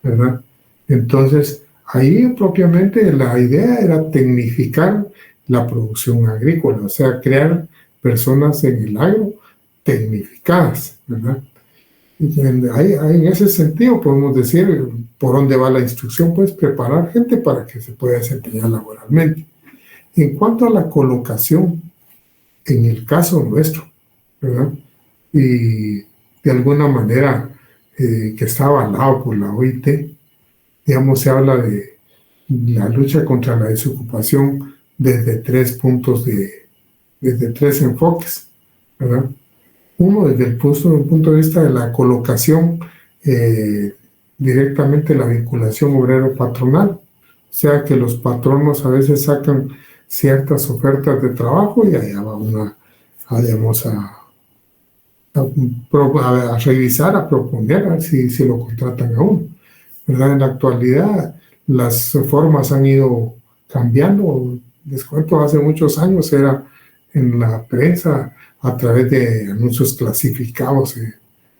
¿verdad? Entonces, ahí propiamente la idea era tecnificar la producción agrícola, o sea, crear personas en el agro tecnificadas, ¿verdad? Y en ese sentido podemos decir por dónde va la instrucción, pues preparar gente para que se pueda desempeñar laboralmente. En cuanto a la colocación, en el caso nuestro, ¿verdad? Y de alguna manera que está avalado por la OIT, digamos, se habla de la lucha contra la desocupación desde desde tres enfoques, ¿verdad? Uno, desde el punto de vista de la colocación, directamente la vinculación obrero-patronal, o sea que los patronos a veces sacan ciertas ofertas de trabajo y allá va digamos, a revisar, a proponer, a ver si lo contratan a uno, ¿verdad? En la actualidad las formas han ido cambiando. Les cuento, hace muchos años era en la prensa, a través de anuncios clasificados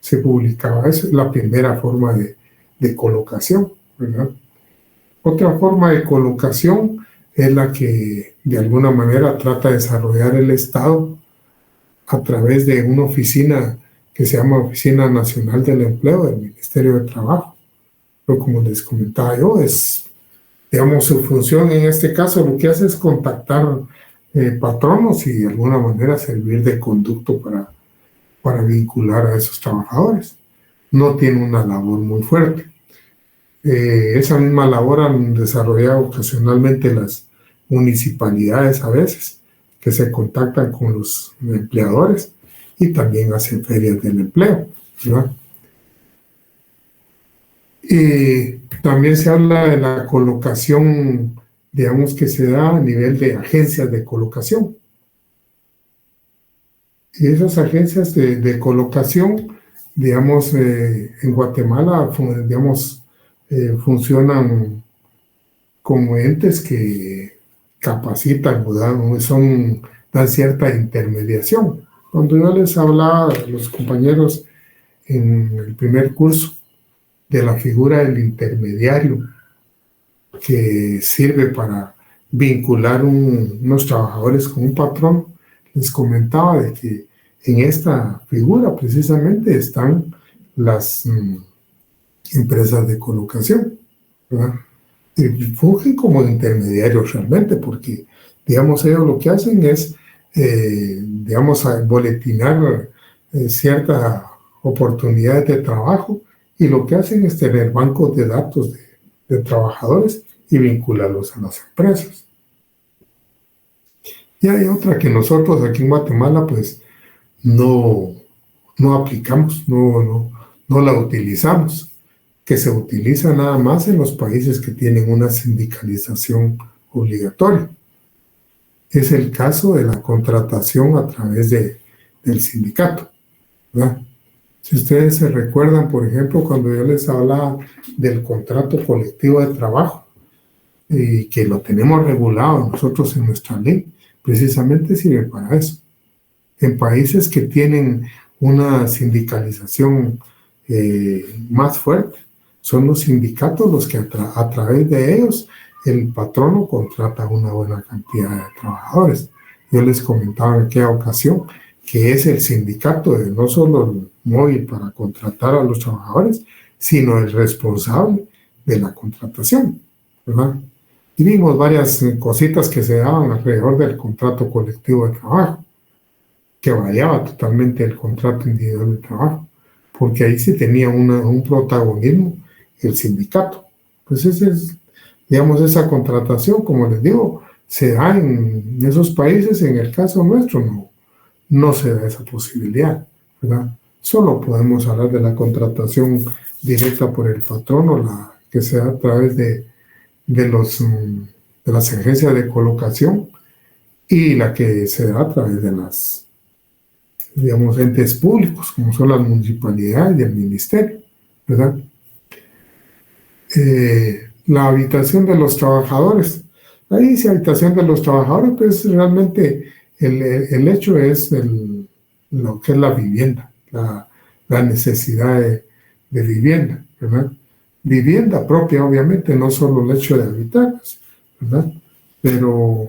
se publicaba. Esa es la primera forma de colocación, ¿verdad? Otra forma de colocación es la que de alguna manera trata de desarrollar el Estado a través de una oficina que se llama Oficina Nacional del Empleo del Ministerio de Trabajo. Pero como les comentaba yo, digamos, su función en este caso lo que hace es contactar patronos y de alguna manera servir de conducto para vincular a esos trabajadores. No tiene una labor muy fuerte. Esa misma labor han desarrollado ocasionalmente las municipalidades a veces, que se contactan con los empleadores y también hacen ferias del empleo, ¿verdad? Y también se habla de la colocación, digamos, que se da a nivel de agencias de colocación. Y esas agencias de colocación, digamos, en Guatemala, digamos, funcionan como entes que capacitan, dan cierta intermediación. Cuando yo les hablaba a los compañeros en el primer curso de la figura del intermediario, que sirve para vincular unos trabajadores con un patrón, les comentaba de que en esta figura precisamente están las empresas de colocación, ¿verdad? Y fungen como intermediarios realmente, porque, digamos, ellos lo que hacen es, digamos, boletinar ciertas oportunidades de trabajo, y lo que hacen es tener bancos de datos de trabajadores y vincularlos a las empresas. Y hay otra que nosotros aquí en Guatemala pues no aplicamos, no la utilizamos, que se utiliza nada más en los países que tienen una sindicalización obligatoria. Es el caso de la contratación a través del sindicato, ¿verdad? Si ustedes se recuerdan, por ejemplo, cuando yo les hablaba del contrato colectivo de trabajo, y que lo tenemos regulado nosotros en nuestra ley, precisamente sirve para eso. En países que tienen una sindicalización más fuerte, son los sindicatos los que a través de ellos el patrono contrata una buena cantidad de trabajadores. Yo les comentaba en aquella ocasión que es el sindicato de no solo el móvil para contratar a los trabajadores, sino el responsable de la contratación, ¿verdad? Y vimos varias cositas que se daban alrededor del contrato colectivo de trabajo, que variaba totalmente el contrato individual de trabajo, porque ahí sí tenía un protagonismo el sindicato. Pues ese es, digamos, esa contratación, como les digo, se da en esos países. En el caso nuestro no se da esa posibilidad, ¿verdad? Solo podemos hablar de la contratación directa por el patrón o la que se da a través de las agencias de colocación, y la que se da a través de las, digamos, entes públicos, como son las municipalidades y el ministerio, ¿verdad? La habitación de los trabajadores. Ahí dice habitación de los trabajadores, pues realmente el hecho es lo que es la vivienda, la necesidad de vivienda, ¿verdad? Vivienda propia, obviamente, no solo el hecho de habitar, ¿verdad? Pero,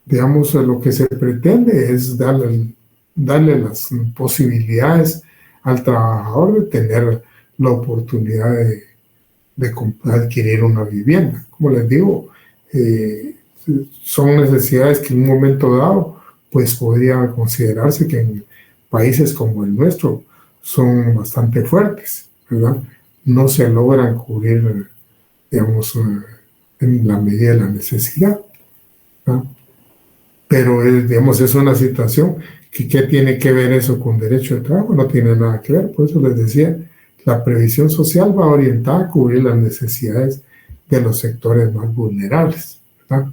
digamos, lo que se pretende es darle las posibilidades al trabajador de tener la oportunidad de adquirir una vivienda. Como les digo, son necesidades que en un momento dado, pues podría considerarse que en países como el nuestro son bastante fuertes, ¿verdad? No se logran cubrir, digamos, en la medida de la necesidad, ¿verdad? Pero, digamos, es una situación que ¿qué tiene que ver eso con derecho de trabajo? No tiene nada que ver. Por eso les decía, la previsión social va orientada a cubrir las necesidades de los sectores más vulnerables, ¿verdad?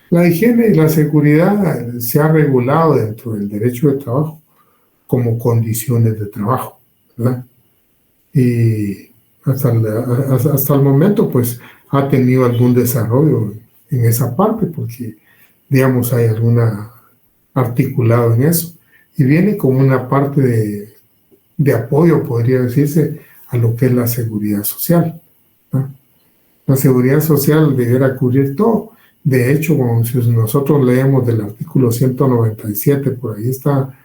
La higiene y la seguridad se ha regulado dentro del derecho de trabajo como condiciones de trabajo, ¿verdad? Y hasta el momento, pues, ha tenido algún desarrollo en esa parte, porque, digamos, hay alguna articulado en eso, y viene como una parte de apoyo, podría decirse, a lo que es la seguridad social, ¿no? La seguridad social deberá cubrir todo. De hecho, si nosotros leemos del artículo 197, por ahí está,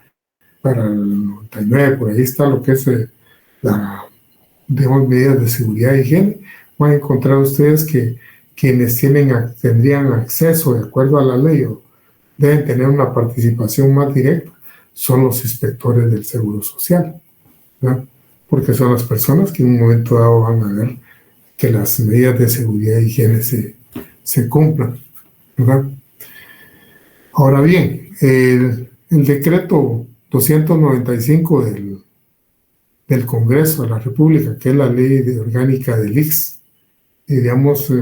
para el 99, por ahí está lo que es digamos, medidas de seguridad e higiene. Van a encontrar ustedes que quienes tendrían acceso, de acuerdo a la ley, o deben tener una participación más directa, son los inspectores del Seguro Social, ¿verdad? Porque son las personas que en un momento dado van a ver que las medidas de seguridad e higiene se cumplan, ¿verdad? Ahora bien, el decreto 295 del Congreso de la República, que es la ley orgánica del ICS, y digamos,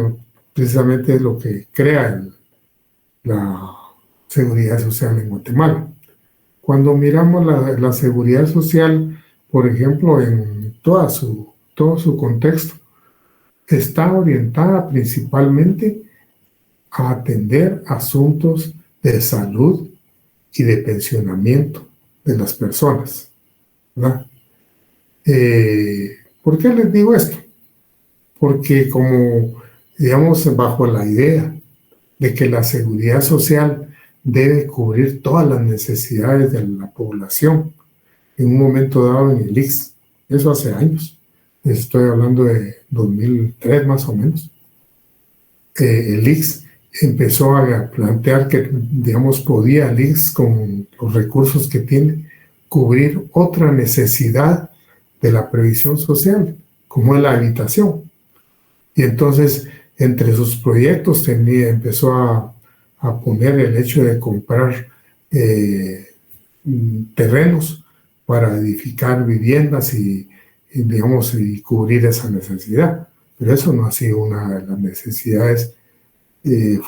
precisamente es lo que crea la seguridad social en Guatemala. Cuando miramos la seguridad social, por ejemplo, en todo su contexto, está orientada principalmente a atender asuntos de salud y de pensionamiento de las personas, ¿verdad? ¿Por qué les digo esto? Porque como, digamos, bajo la idea de que la seguridad social debe cubrir todas las necesidades de la población en un momento dado en el ICS, eso hace años, estoy hablando de 2003 más o menos, el ICS empezó a plantear que, digamos, podía el ICS, con los recursos que tiene, cubrir otra necesidad de la previsión social, como es la habitación. Y entonces, entre sus proyectos empezó a poner el hecho de comprar terrenos para edificar viviendas digamos, y cubrir esa necesidad. Pero eso no ha sido una de las necesidades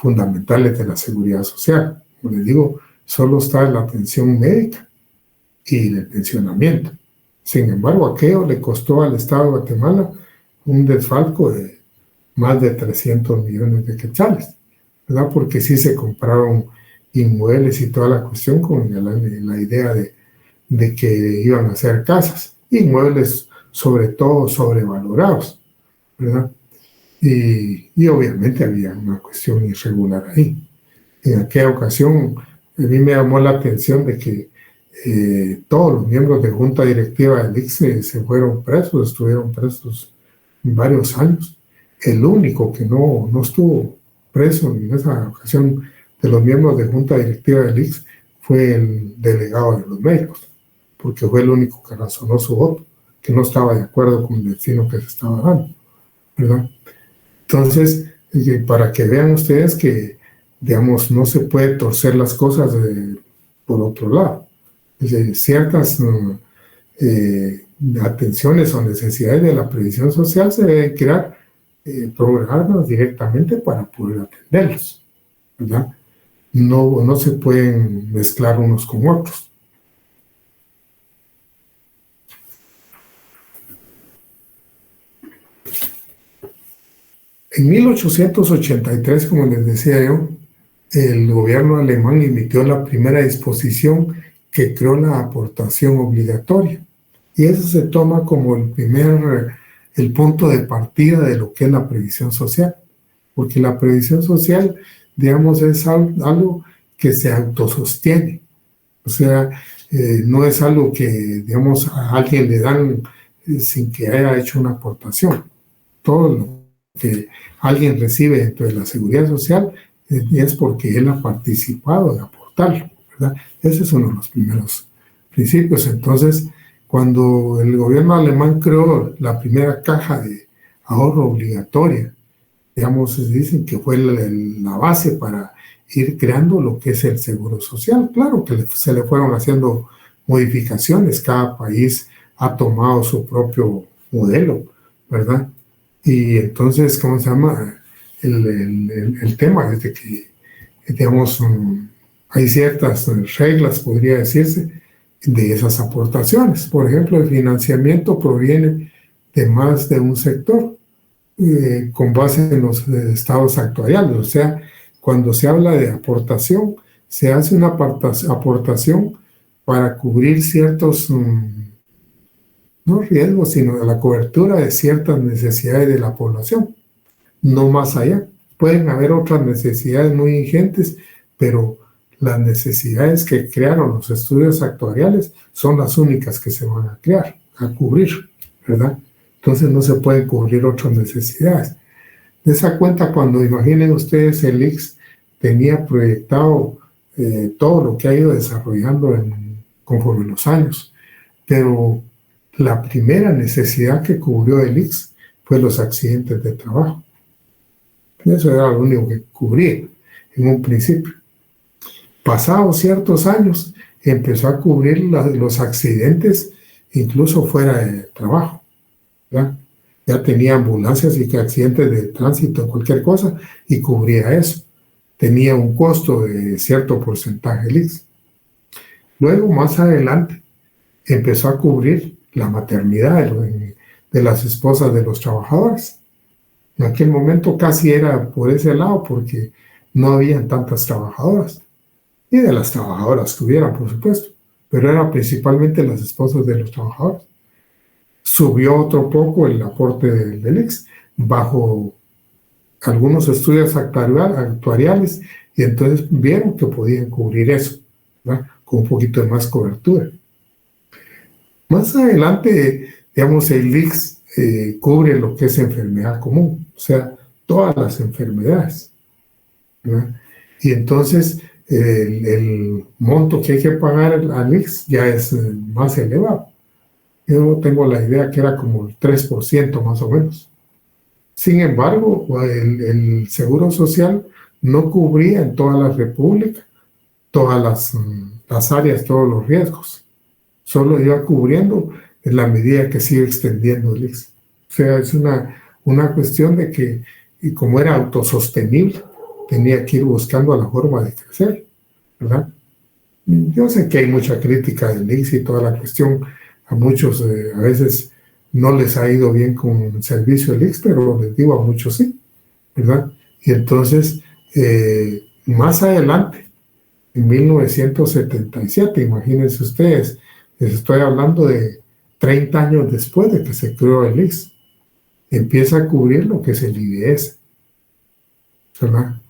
fundamentales de la seguridad social. Como les digo, solo está la atención médica y el pensionamiento. Sin embargo, aquello le costó al Estado de Guatemala un desfalco de más de 300 millones de quetzales, ¿verdad? Porque sí se compraron inmuebles y toda la cuestión con la idea de que iban a ser casas, inmuebles sobre todo sobrevalorados, ¿verdad? Y obviamente había una cuestión irregular ahí. En aquella ocasión, a mí me llamó la atención de que todos los miembros de junta directiva del ICS se fueron presos, estuvieron presos varios años. El único que no estuvo preso en esa ocasión de los miembros de junta directiva del ICS fue el delegado de los médicos, porque fue el único que razonó su voto, que no estaba de acuerdo con el destino que se estaba dando, ¿verdad? Entonces, para que vean ustedes que, digamos, no se puede torcer las cosas por otro lado. Ciertas atenciones o necesidades de la previsión social se deben crear programas directamente para poder atenderlos, ¿verdad? No se pueden mezclar unos con otros. En 1883, como les decía yo, el gobierno alemán emitió la primera disposición que creó la aportación obligatoria. Y eso se toma como el punto de partida de lo que es la previsión social. Porque la previsión social, digamos, es algo que se autosostiene. O sea, no es algo que, digamos, a alguien le dan sin que haya hecho una aportación. Todo lo que alguien recibe dentro de la seguridad social es porque él ha participado en aportarlo, ¿verdad? Ese es uno de los primeros principios. Entonces, cuando el gobierno alemán creó la primera caja de ahorro obligatoria, digamos, dicen que fue la base para ir creando lo que es el seguro social. Claro que se le fueron haciendo modificaciones, cada país ha tomado su propio modelo, ¿verdad? Y entonces, ¿cómo se llama? El tema es de que, digamos, hay ciertas reglas, podría decirse, de esas aportaciones. Por ejemplo, el financiamiento proviene de más de un sector, con base en los estados actuariales. O sea, cuando se habla de aportación, se hace una aportación para cubrir ciertos, no riesgos, sino de la cobertura de ciertas necesidades de la población, no más allá. Pueden haber otras necesidades muy ingentes, pero las necesidades que crearon los estudios actuariales son las únicas que se van a crear, a cubrir, ¿verdad? Entonces no se pueden cubrir otras necesidades. De esa cuenta, cuando imaginen ustedes, el ICS tenía proyectado todo lo que ha ido desarrollando conforme los años, pero la primera necesidad que cubrió el ICS fue los accidentes de trabajo. Eso era lo único que cubría en un principio. Pasados ciertos años, empezó a cubrir los accidentes incluso fuera de trabajo, ¿verdad? Ya tenía ambulancias y accidentes de tránsito, cualquier cosa, y cubría eso. Tenía un costo de cierto porcentaje el ICS. Luego, más adelante, empezó a cubrir la maternidad de las esposas de los trabajadores. En aquel momento casi era por ese lado porque no habían tantas trabajadoras. Y de las trabajadoras que hubieran, por supuesto, pero eran principalmente las esposas de los trabajadores. Subió otro poco el aporte del ICS bajo algunos estudios actuariales y entonces vieron que podían cubrir eso, ¿verdad? Con un poquito de más cobertura. Más adelante, digamos, el ICS cubre lo que es enfermedad común, o sea, todas las enfermedades, ¿verdad? Y entonces el monto que hay que pagar al ICS ya es más elevado. Yo tengo la idea que era como el 3% más o menos. Sin embargo, el Seguro Social no cubría en toda la República todas las áreas, todos los riesgos. Solo iba cubriendo en la medida que sigue extendiendo el ICS. O sea, es una cuestión de que, y como era autosostenible, tenía que ir buscando la forma de crecer, ¿verdad? Yo sé que hay mucha crítica del ICS y toda la cuestión. A muchos a veces no les ha ido bien con el servicio del ICS, pero les digo, a muchos sí, ¿verdad? Y entonces, más adelante, en 1977, imagínense ustedes, les estoy hablando de 30 años después de que se creó el ICS, empieza a cubrir lo que es el IBS, ¿verdad?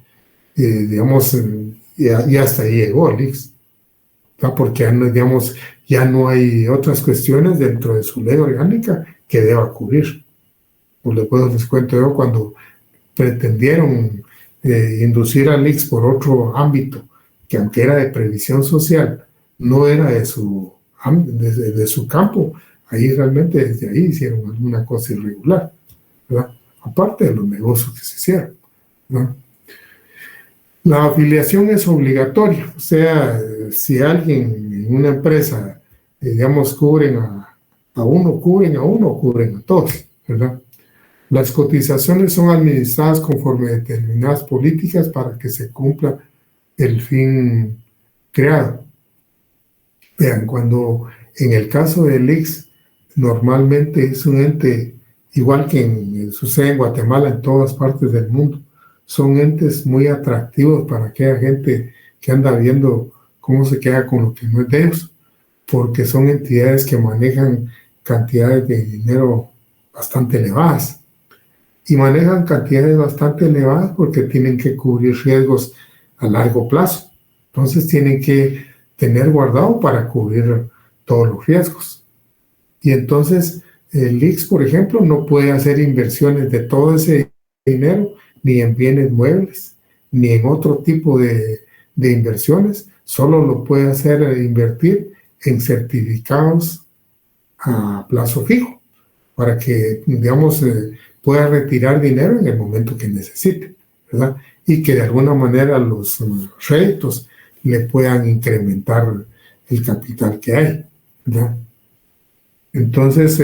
Digamos, y hasta ahí llegó el ICS. ¿verdad? Porque ya no, digamos, ya no hay otras cuestiones dentro de su ley orgánica que deba cubrir. Pues les cuento yo, cuando pretendieron inducir al ICS por otro ámbito, que aunque era de previsión social, no era de su campo, ahí realmente desde ahí hicieron alguna cosa irregular, ¿verdad? Aparte de los negocios que se hicieron, ¿no? La afiliación es obligatoria, o sea, si alguien en una empresa, digamos, cubren a uno, cubren a todos, ¿verdad? Las cotizaciones son administradas conforme a determinadas políticas para que se cumpla el fin creado. Vean, cuando en el caso del ICS, normalmente es un ente, igual que sucede en Guatemala, en todas partes del mundo, son entes muy atractivos para aquella gente que anda viendo cómo se queda con lo que no es de ellos, porque son entidades que manejan cantidades de dinero bastante elevadas. Y manejan cantidades bastante elevadas porque tienen que cubrir riesgos a largo plazo. Entonces tienen que tener guardado para cubrir todos los riesgos. Y entonces el ICS, por ejemplo, no puede hacer inversiones de todo ese dinero ni en bienes muebles, ni en otro tipo de inversiones. Solo lo puede hacer invertir en certificados a plazo fijo, para que, digamos, pueda retirar dinero en el momento que necesite, ¿verdad? Y que de alguna manera los réditos le puedan incrementar el capital que hay, ¿verdad? Entonces,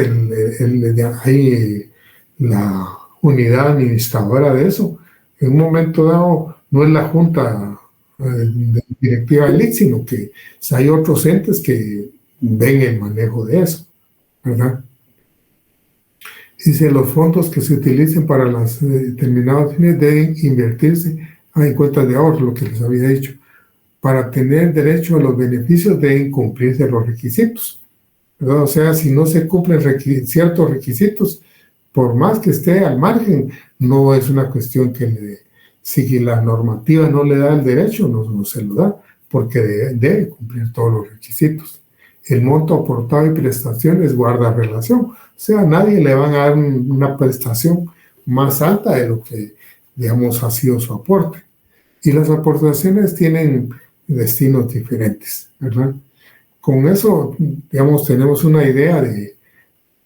hay la unidad administradora de eso. En un momento dado, no es la junta directiva del ICS, sino que hay otros entes que ven el manejo de eso, ¿verdad? Dice, los fondos que se utilicen para las determinados fines deben invertirse en cuentas de ahorro, lo que les había dicho. Para tener derecho a los beneficios deben cumplirse los requisitos, ¿verdad? O sea, si no se cumplen ciertos requisitos, por más que esté al margen, no es una cuestión que si la normativa no le da el derecho, no se lo da, porque debe cumplir todos los requisitos. El monto aportado y prestaciones guarda relación. O sea, a nadie le van a dar una prestación más alta de lo que, digamos, ha sido su aporte. Y las aportaciones tienen destinos diferentes, ¿verdad? Con eso, digamos, tenemos una idea de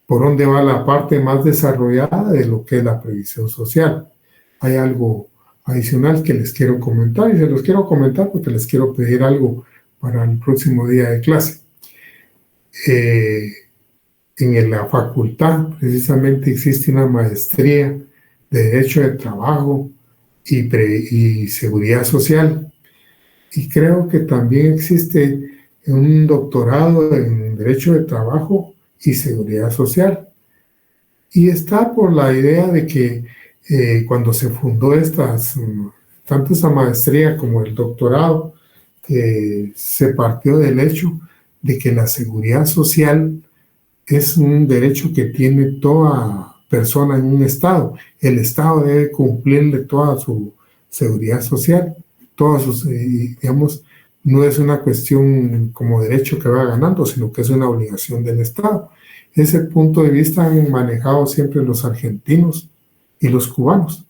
por dónde va la parte más desarrollada de lo que es la previsión social. Hay algo adicional que les quiero comentar, y se los quiero comentar porque les quiero pedir algo para el próximo día de clase. En la facultad precisamente existe una maestría de Derecho de Trabajo y Seguridad Social, y creo que también existe un doctorado en Derecho de Trabajo y Seguridad Social, y está por la idea de que cuando se fundó tanto esa maestría como el doctorado, se partió del hecho de que la seguridad social es un derecho que tiene toda persona en un Estado. El Estado debe cumplirle toda su seguridad social, todas sus, digamos, no es una cuestión como derecho que va ganando, sino que es una obligación del Estado. Ese punto de vista han manejado siempre los argentinos y los cubanos,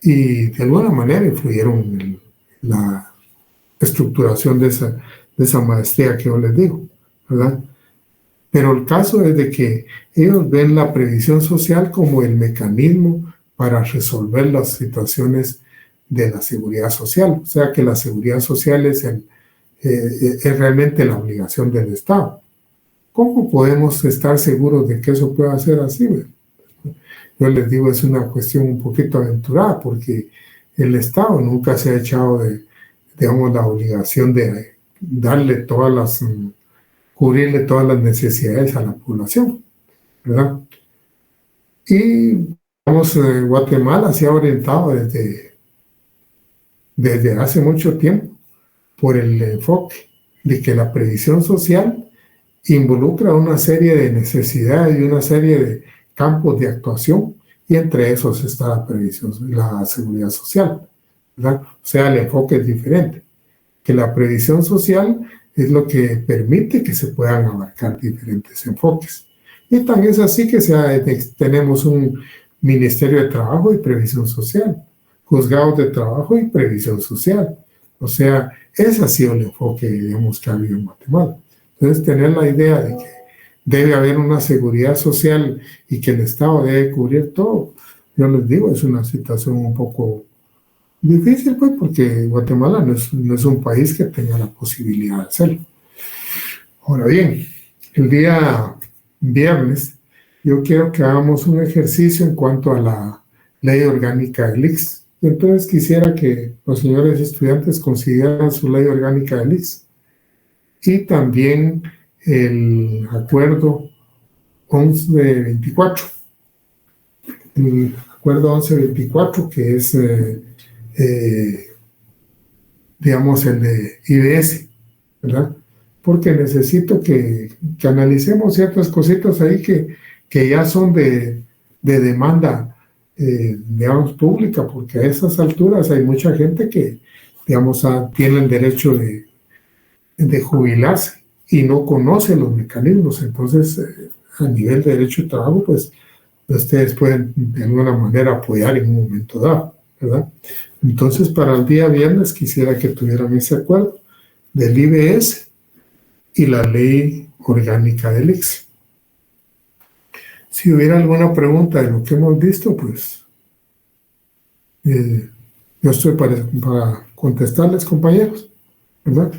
y de alguna manera influyeron en la estructuración de esa maestría que yo les digo, ¿verdad? Pero el caso es de que ellos ven la previsión social como el mecanismo para resolver las situaciones de la seguridad social. O sea que la seguridad social es realmente la obligación del Estado. ¿Cómo podemos estar seguros de que eso pueda ser así? Yo les digo, es una cuestión un poquito aventurada, porque el Estado nunca se ha echado digamos, la obligación de cubrirle todas las necesidades a la población, ¿verdad? Y, digamos, Guatemala se ha orientado desde hace mucho tiempo por el enfoque de que la previsión social involucra una serie de necesidades y una serie de campos de actuación, y entre esos está la seguridad social, ¿verdad? O sea, el enfoque es diferente, que la previsión social es lo que permite que se puedan abarcar diferentes enfoques. Y tan es así que tenemos un Ministerio de Trabajo y Previsión Social, juzgados de trabajo y previsión social. O sea, ese ha sido el enfoque, digamos, que ha habido en Guatemala. Entonces, tener la idea de que debe haber una seguridad social y que el Estado debe cubrir todo, yo les digo, es una situación un poco difícil, pues, porque Guatemala no es un país que tenga la posibilidad de hacerlo. Ahora bien, el día viernes, yo quiero que hagamos un ejercicio en cuanto a la ley orgánica del ICS. Entonces quisiera que los señores estudiantes consideraran su ley orgánica del ICS y también el acuerdo 1124. El acuerdo 1124, que es, digamos, el de IBS, ¿verdad? Porque necesito que analicemos ciertas cositas ahí que ya son de demanda, digamos, pública, porque a esas alturas hay mucha gente que, digamos, tiene el derecho de jubilarse y no conoce los mecanismos. Entonces, a nivel de derecho de trabajo, pues, ustedes pueden de alguna manera apoyar en un momento dado, ¿verdad? Entonces, para el día viernes quisiera que tuvieran ese acuerdo del IBS y la ley orgánica del ICS. Si hubiera alguna pregunta de lo que hemos visto, pues yo estoy para contestarles, compañeros, ¿verdad?